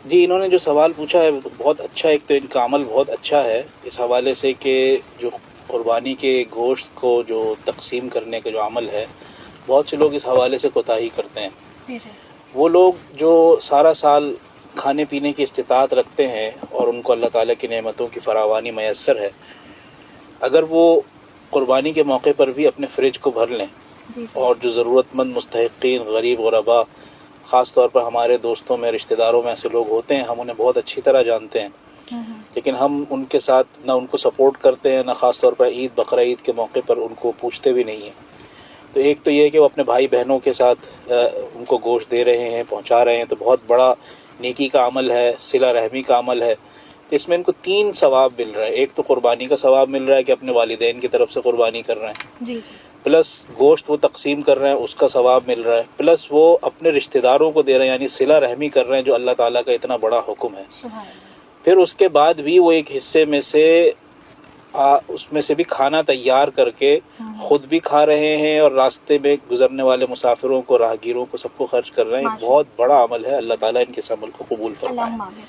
جی، انہوں نے جو سوال پوچھا ہے وہ تو بہت اچھا، ایک تو ان کا عمل بہت اچھا ہے اس حوالے سے کہ جو قربانی کے گوشت کو جو تقسیم کرنے کا جو عمل ہے، بہت سے لوگ اس حوالے سے کوتاہی کرتے ہیں. جی جی وہ لوگ جو سارا سال کھانے پینے کی استطاعت رکھتے ہیں اور ان کو اللہ تعالیٰ کی نعمتوں کی فراوانی میسر ہے، اگر وہ قربانی کے موقع پر بھی اپنے فریج کو بھر لیں جی اور جو ضرورت مند مستحقین، غریب غربا، خاص طور پر ہمارے دوستوں میں، رشتہ داروں میں ایسے لوگ ہوتے ہیں، ہم انہیں بہت اچھی طرح جانتے ہیں، لیکن ہم ان کے ساتھ نہ ان کو سپورٹ کرتے ہیں، نہ خاص طور پر عید بقرہ عید کے موقع پر ان کو پوچھتے بھی نہیں ہیں. تو ایک تو یہ ہے کہ وہ اپنے بھائی بہنوں کے ساتھ ان کو گوشت دے رہے ہیں، پہنچا رہے ہیں، تو بہت بڑا نیکی کا عمل ہے، صلہ رحمی کا عمل ہے. تو اس میں ان کو 3 ثواب مل رہا ہے. ایک تو قربانی کا ثواب مل رہا ہے کہ اپنے والدین کی طرف سے قربانی کر رہے ہیں، جی جی پلس گوشت وہ تقسیم کر رہے ہیں اس کا ثواب مل رہا ہے، پلس وہ اپنے رشتہ داروں کو دے رہے ہیں، یعنی صلہ رحمی کر رہے ہیں، جو اللہ تعالیٰ کا اتنا بڑا حکم ہے. سبحان اللہ. پھر اس کے بعد بھی وہ ایک حصے میں سے اس میں سے بھی کھانا تیار کر کے خود بھی کھا رہے ہیں اور راستے میں گزرنے والے مسافروں کو، راہگیروں کو، سب کو خرچ کر رہے ہیں. ایک ماشاء بہت بڑا عمل ہے. اللہ تعالیٰ ان کے اس عمل کو قبول فرمائے. اللہم آمین.